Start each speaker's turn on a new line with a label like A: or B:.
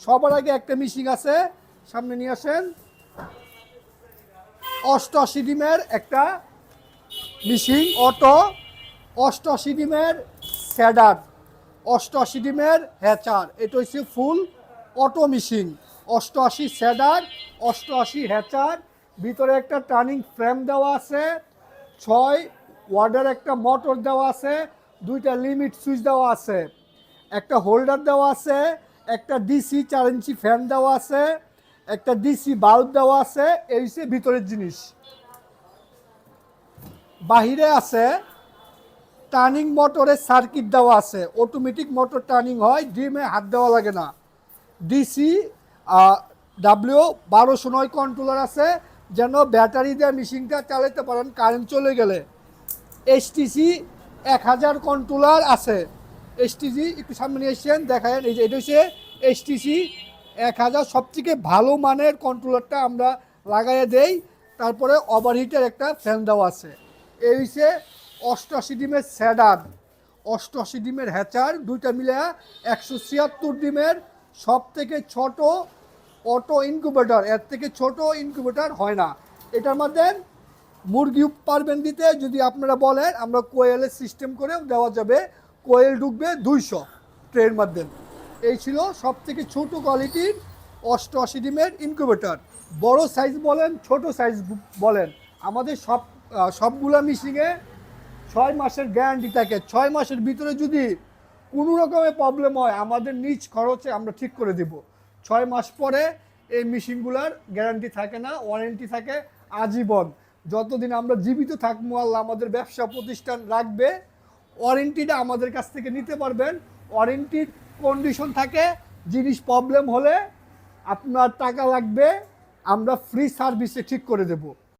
A: সবার আগে একটা মেশিন আছে, সামনে নিয়ে আসেন। 88 ডিমের একটা মেশিন অটো, 88 ডিমের স্যাডার, 88 ডিমের হ্যাচার। এটা হচ্ছে ফুল অটো মেশিন। 88 স্যাডার, 88 হ্যাচার, ভিতরে একটা টার্নিং ফ্রেম দেওয়া আছে, 6 ওয়ার্ডের একটা মোটর দেওয়া আছে, 2টা লিমিট সুইচ দেওয়া আছে, একটা হোল্ডার দেওয়া আছে, একটা ডিসি 4 ইঞ্চি ফ্যান দেওয়া আছে, একটা ডিসি বাল্ব দেওয়া আছে। এই হচ্ছে ভিতরের জিনিস। বাহিরে আছে টার্নিং মোটরের সার্কিট দেওয়া আছে, অটোমেটিক মোটর টার্নিং হয়, ডিমে হাত দেওয়া লাগে না। ডিসি W1209 কন্ট্রোলার আছে, যেন ব্যাটারি দিয়ে মেশিনটা চালাতে পারেন কারেন্ট চলে গেলে। HTC 1000 কন্ট্রোলার আছে। HTC একটু সামনে নিয়ে এসছেন, দেখায় এই যে এটা হচ্ছে HTC 1000, সবথেকে ভালো মানের কন্ট্রোলারটা আমরা লাগাইয়ে দেই। তারপরে ওভারহিটের একটা ফ্যান দেওয়া আছে। এই হচ্ছে 88 ডিমের স্যাডার, 88 ডিমের হ্যাচার, 2টা মিলে 176 ডিমের সব থেকে ছোট অটো ইনকিউবেটর। এর থেকে ছোট ইনকিউবেটর হয় না। এটার মধ্যে মুরগি পারবেন দিতে, যদি আপনারা বলেন আমরা কোয়েলের সিস্টেম করেও দেওয়া যাবে। কোয়েল ঢুকবে 200 ট্রের মধ্যে। এই ছিল সব থেকে ছোট কোয়ালিটির 88 ডিমের ইনকিউবেটর। বড় সাইজ বলেন, ছোট সাইজ বলেন, আমাদের সবগুলা মেশিনে 6 মাসের গ্যারান্টি থাকে। 6 মাসের ভিতরে যদি কোনো রকমের প্রবলেম হয় আমাদের নিজ খরচে আমরা ঠিক করে দেব। 6 মাস পরে এই মেশিনগুলার গ্যারান্টি থাকে না, ওয়ারেন্টি থাকে আজীবন। যতদিন আমরা জীবিত থাকবো আল্লাহ আমাদের ব্যবসা প্রতিষ্ঠান রাখবে, ওয়ারেন্টিটা আমাদের কাছ থেকে নিতে পারবেন। ওয়ারেন্টির কন্ডিশন থাকে, জিনিস প্রবলেম হলে আপনার টাকা লাগবে, আমরা ফ্রি সার্ভিসে ঠিক করে দেব।